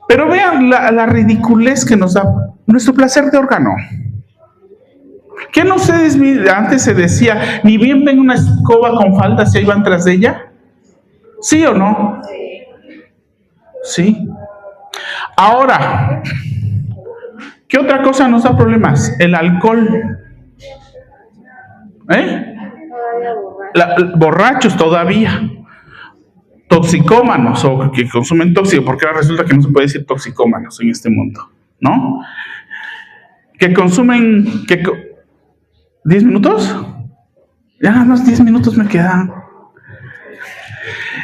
S1: Pero vean la ridiculez que nos da nuestro placer de órgano. ¿Qué no ustedes antes se decía, ni bien ven una escoba con falda si ahí van tras de ella? ¿Sí o no? Sí. Ahora, ¿qué otra cosa nos da problemas? El alcohol. Borrachos todavía. Toxicómanos o que consumen tóxico, porque ahora resulta que no se puede decir toxicómanos en este mundo, ¿no? Que consumen... ¿10 minutos? Ya nada más 10 minutos me quedan.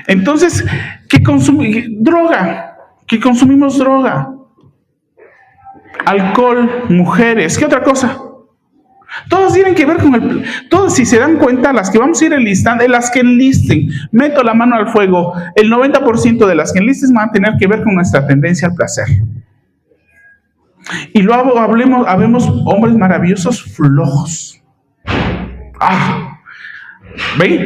S1: Entonces, ¿qué consumimos? Droga. ¿Qué consumimos? Droga. Alcohol, mujeres. ¿Qué otra cosa? Todas tienen que ver con todas, si se dan cuenta, las que vamos a ir enlistando, las que enlisten, meto la mano al fuego, el 90% de las que enlisten van a tener que ver con nuestra tendencia al placer. Y luego habemos hombres maravillosos flojos. ¿Ven?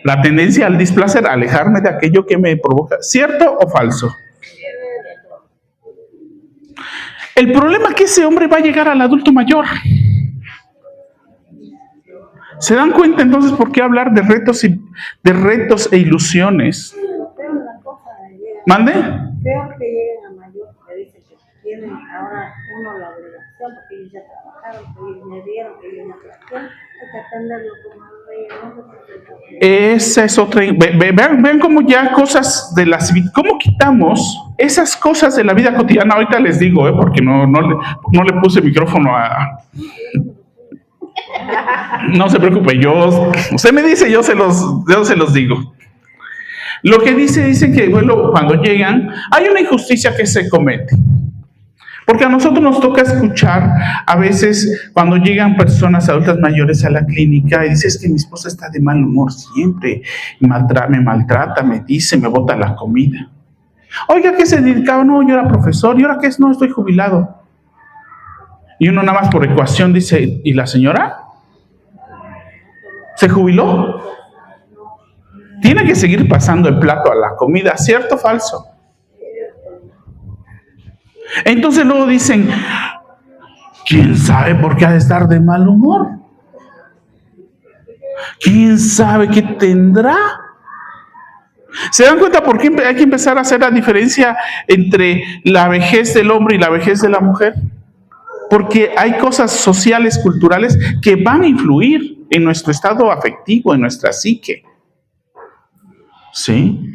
S1: La tendencia al displacer, alejarme de aquello que me provoca. ¿Cierto o falso? El problema es que ese hombre va a llegar al adulto mayor. ¿Se dan cuenta entonces por qué hablar de retos e ilusiones? ¿Mande?
S2: Peor que lleguen a mayor, que dicen que tienen ahora uno la obligación, porque ellos ya trabajaron, que ellos me dieron, que ellos me trajeron, hay que atenderlo como
S1: esa es otra. Vean cómo ya cosas de las... ¿Cómo quitamos esas cosas de la vida cotidiana? Ahorita les digo, porque no le puse micrófono a... No se preocupe, usted me dice, yo se los digo. Lo que dicen que, bueno, cuando llegan, hay una injusticia que se comete. Porque a nosotros nos toca escuchar a veces cuando llegan personas adultas mayores a la clínica y dices que mi esposa está de mal humor siempre, me maltrata, me dice, me bota la comida. Oiga, ¿qué se dedicaba? No, yo era profesor, ¿y ahora qué es? No, estoy jubilado. Y uno nada más por ecuación dice, ¿y la señora? ¿Se jubiló? Tiene que seguir pasando el plato a la comida, ¿cierto o falso? Entonces luego dicen, ¿quién sabe por qué ha de estar de mal humor? ¿Quién sabe qué tendrá? ¿Se dan cuenta por qué hay que empezar a hacer la diferencia entre la vejez del hombre y la vejez de la mujer? Porque hay cosas sociales, culturales, que van a influir en nuestro estado afectivo, en nuestra psique. ¿Sí?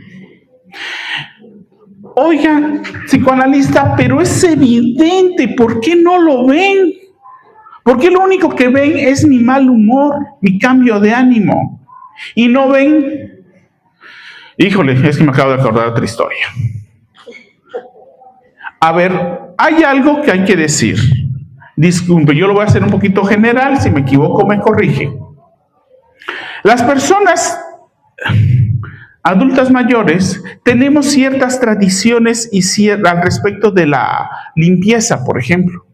S1: Oigan, psicoanalista, pero es evidente, ¿por qué no lo ven? ¿Por qué lo único que ven es mi mal humor, mi cambio de ánimo? Y no ven... Híjole, es que me acabo de acordar de otra historia. A ver, hay algo que hay que decir. Disculpe, yo lo voy a hacer un poquito general, si me equivoco me corrige. Las personas adultas mayores tenemos ciertas tradiciones al respecto de la limpieza, por ejemplo,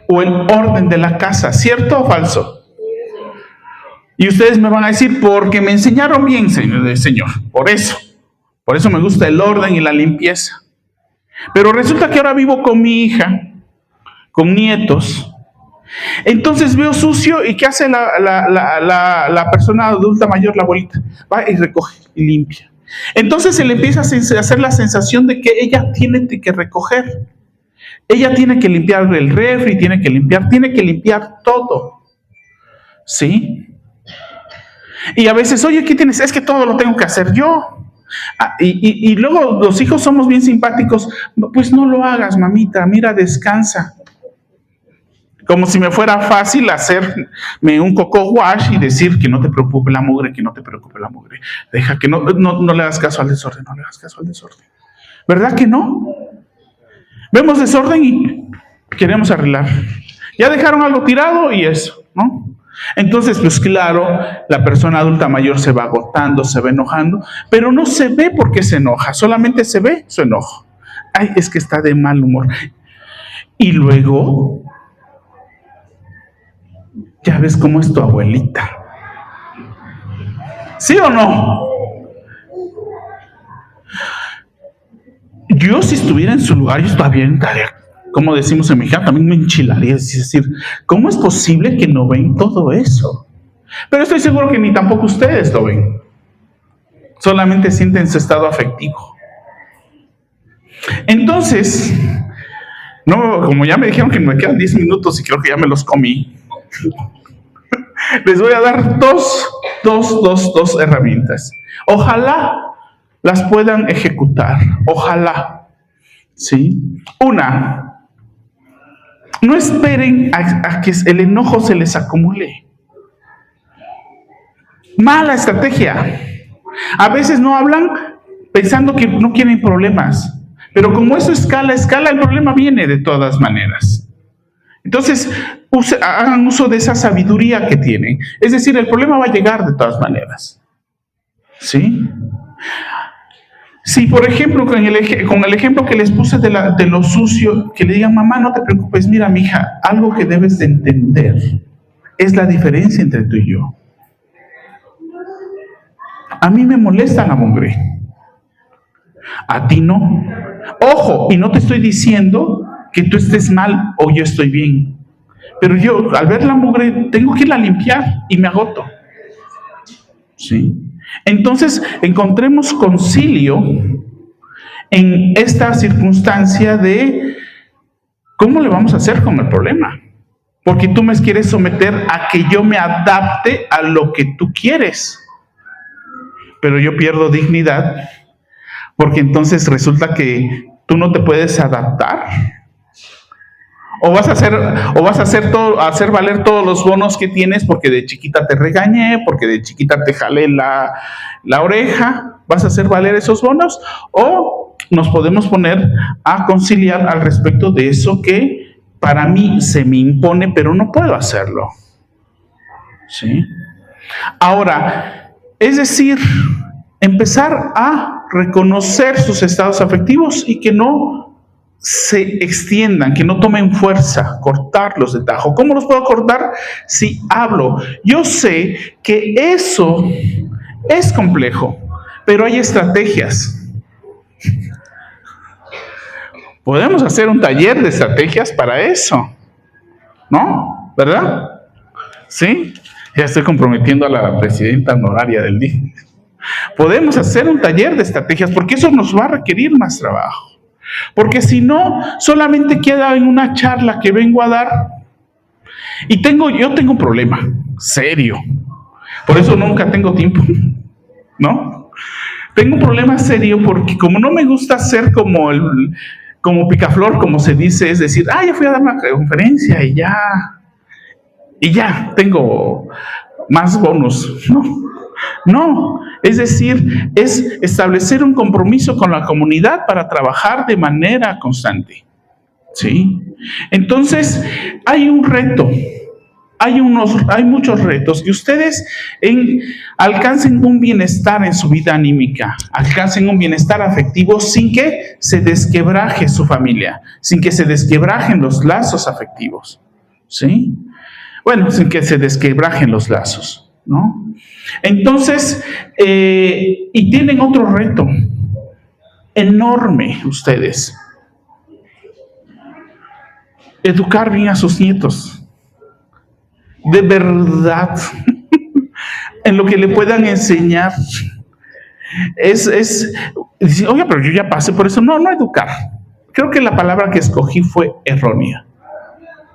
S1: o el orden de la casa, ¿cierto o falso? Y ustedes me van a decir, porque me enseñaron bien, señor, por eso me gusta el orden y la limpieza. Pero resulta que ahora vivo con mi hija, con nietos. Entonces veo sucio y ¿qué hace la persona adulta mayor, la abuelita? Va y recoge y limpia. Entonces se le empieza a hacer la sensación de que ella tiene que recoger. Ella tiene que limpiar el refri, tiene que limpiar todo. ¿Sí? Y a veces, oye, ¿qué tienes? Es que todo lo tengo que hacer yo. Y luego los hijos somos bien simpáticos. Pues no lo hagas, mamita, mira, descansa. Como si me fuera fácil hacerme un coco wash y decir que no te preocupe la mugre, que no te preocupe la mugre. Deja que no le hagas caso al desorden, no le hagas caso al desorden. ¿Verdad que no? Vemos desorden y queremos arreglar. Ya dejaron algo tirado y eso, ¿no? Entonces, pues claro, la persona adulta mayor se va agotando, se va enojando, pero no se ve por qué se enoja, solamente se ve su enojo. Ay, es que está de mal humor. Y luego, ya ves cómo es tu abuelita. ¿Sí o no? Yo si estuviera en su lugar, yo estaría bien, como decimos en México, también me enchilaría. Es decir, ¿cómo es posible que no ven todo eso? Pero estoy seguro que ni tampoco ustedes lo ven. Solamente sienten su estado afectivo. Entonces, no, como ya me dijeron que me quedan 10 minutos y creo que ya me los comí, les voy a dar dos herramientas. Ojalá las puedan ejecutar. Ojalá. ¿Sí? Una, no esperen a que el enojo se les acumule. Mala estrategia. A veces no hablan pensando que no quieren problemas. Pero como eso escala, el problema viene de todas maneras. Entonces, hagan uso de esa sabiduría que tienen. Es decir, el problema va a llegar de todas maneras. ¿Sí? Si, por ejemplo, con el ejemplo que les puse de lo sucio, que le digan, mamá, no te preocupes, mira, mija, algo que debes de entender es la diferencia entre tú y yo. A mí me molesta la mugre. A ti no. Ojo, y no te estoy diciendo que tú estés mal o yo estoy bien. Pero yo, al ver la mugre, tengo que irla a limpiar y me agoto. ¿Sí? Entonces, encontremos concilio en esta circunstancia de cómo le vamos a hacer con el problema. Porque tú me quieres someter a que yo me adapte a lo que tú quieres. Pero yo pierdo dignidad porque entonces resulta que tú no te puedes adaptar. O vas a hacer valer todos los bonos que tienes porque de chiquita te regañé, porque de chiquita te jalé la oreja. ¿Vas a hacer valer esos bonos? O nos podemos poner a conciliar al respecto de eso que para mí se me impone, pero no puedo hacerlo. ¿Sí? Ahora, es decir, empezar a reconocer sus estados afectivos y que no se extiendan, que no tomen fuerza, cortarlos de tajo. ¿Cómo los puedo cortar? Si hablo. Yo sé que eso es complejo, pero hay estrategias. Podemos hacer un taller de estrategias para eso, ¿no? ¿Verdad? ¿Sí? Ya estoy comprometiendo a la presidenta honoraria del día. Podemos hacer un taller de estrategias porque eso nos va a requerir más trabajo. Porque si no, solamente queda en una charla que vengo a dar. Y yo tengo un problema serio. Por eso nunca tengo tiempo, ¿no? Tengo un problema serio porque como no me gusta ser como picaflor, como se dice, es decir, ya fui a dar una conferencia y ya tengo más bonos, ¿no? No, es decir, es establecer un compromiso con la comunidad para trabajar de manera constante, ¿sí? Entonces, hay un reto, hay muchos retos, que ustedes alcancen un bienestar en su vida anímica, alcancen un bienestar afectivo sin que se desquebraje su familia, sin que se desquebrajen los lazos afectivos, ¿sí? Bueno, sin que se desquebrajen los lazos, ¿no? Entonces, y tienen otro reto enorme ustedes. Educar bien a sus nietos. De verdad. En lo que le puedan enseñar. Oye, pero yo ya pasé por eso. No educar. Creo que la palabra que escogí fue errónea.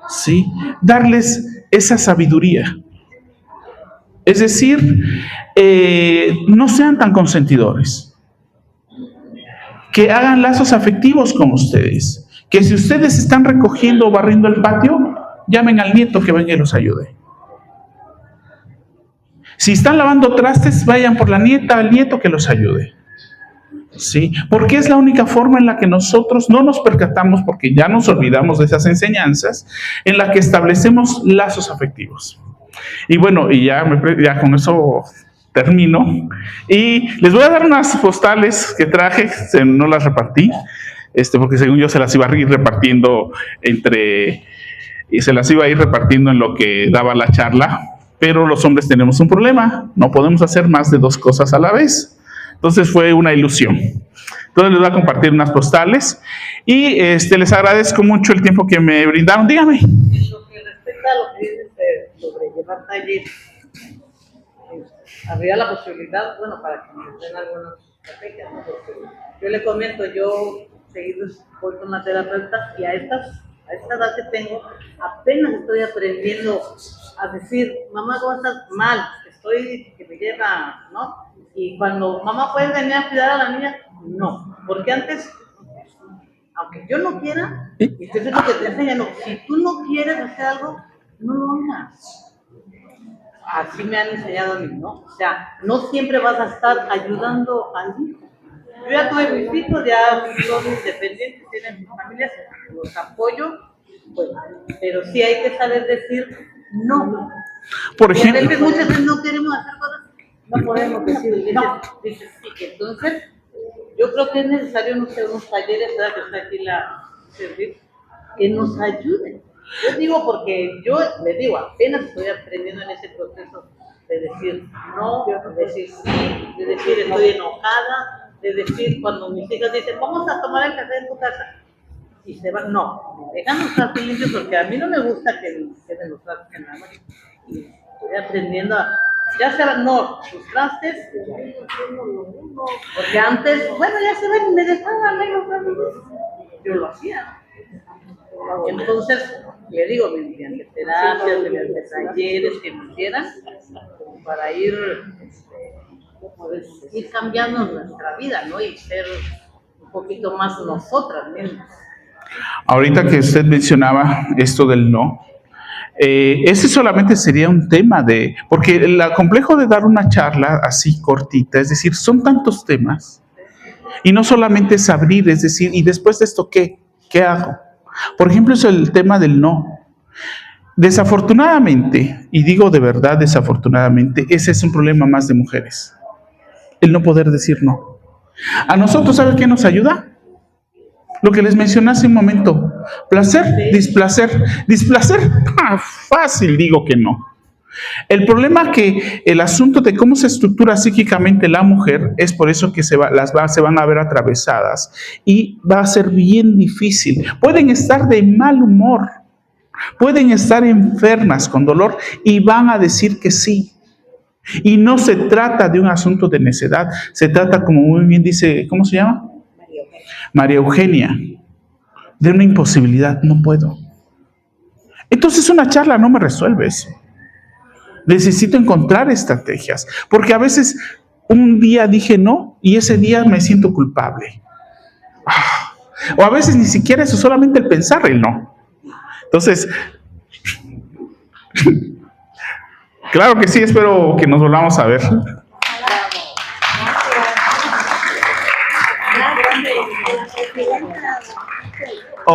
S1: ¿Sí? Darles esa sabiduría. Es decir, no sean tan consentidores. Que hagan lazos afectivos con ustedes. Que si ustedes están recogiendo o barriendo el patio, llamen al nieto que venga y los ayude. Si están lavando trastes, vayan por la nieta, al nieto que los ayude. ¿Sí? Porque es la única forma en la que nosotros no nos percatamos, porque ya nos olvidamos de esas enseñanzas, en la que establecemos lazos afectivos. Y bueno, y ya con eso termino. Y les voy a dar unas postales que traje, no las repartí, porque según yo se las iba a ir repartiendo se las iba a ir repartiendo en lo que daba la charla, pero los hombres tenemos un problema, no podemos hacer más de 2 cosas a la vez. Entonces fue una ilusión. Entonces les voy a compartir unas postales y les agradezco mucho el tiempo que me brindaron. Dígame.
S3: Lo que respecta a lo que dices sobre llevar talleres, habría la posibilidad, bueno, para que nos den algunas estrategias, ¿no? Porque yo le comento, yo seguido voy con una terapeuta y a esta edad que tengo, apenas estoy aprendiendo a decir, mamá, ¿cómo estás? Mal, estoy que me lleva, ¿no? Y cuando mamá puede venir a cuidar a la niña, no, porque antes, aunque yo no quiera, y eso es lo que te enseñan, no, si tú no quieres hacer algo, no lo hagas. Así me han enseñado a mí, ¿no? O sea, no siempre vas a estar ayudando al hijo. Yo ya tuve mis hijos, ya son independientes, tienen sus familias, los apoyo, pues, pero sí hay que saber decir no.
S1: Por ejemplo,
S3: Y a veces, muchas veces no queremos hacer cosas, no podemos decir, dices sí. Entonces, yo creo que es necesario, no sé, unos talleres, ¿verdad? Que está aquí la servir, que nos ayuden. Yo digo porque yo le digo, apenas estoy aprendiendo en ese proceso de decir no, de decir sí, de decir estoy enojada, de decir cuando mis hijas dicen vamos a tomar el café en tu casa y se van, no, dejan los trastes limpios porque a mí no me gusta que queden los trastes en la mano. Y estoy aprendiendo a, ya se van, no, sus trastes, porque antes, bueno, ya se ven, me dejaban ahí los trastes, yo lo hacía. Entonces, le digo, mediante terapias, mediante talleres que me hicieran, para ir cambiando nuestra vida, ¿no? Y ser un poquito más nosotras mismas.
S1: ahorita que usted mencionaba esto del no, ese solamente sería un tema porque el complejo de dar una charla así cortita, es decir, son tantos temas, y no solamente es abrir, es decir, ¿y después de esto qué? ¿Qué hago? Por ejemplo, es el tema del no. Desafortunadamente, y digo de verdad desafortunadamente, ese es un problema más de mujeres. El no poder decir no. A nosotros, ¿sabe qué nos ayuda? Lo que les mencioné hace un momento. Placer, displacer. Displacer, fácil digo que no. El problema que el asunto de cómo se estructura psíquicamente la mujer es por eso que se van a ver atravesadas y va a ser bien difícil. Pueden estar de mal humor, pueden estar enfermas con dolor y van a decir que sí. Y no se trata de un asunto de necedad, se trata, como muy bien dice, ¿cómo se llama? María Eugenia, de una imposibilidad, no puedo. Entonces una charla no me resuelve eso. Necesito encontrar estrategias, porque a veces un día dije no y ese día me siento culpable. O a veces ni siquiera eso, solamente el pensar el no. Entonces, claro que sí, espero que nos volvamos a ver.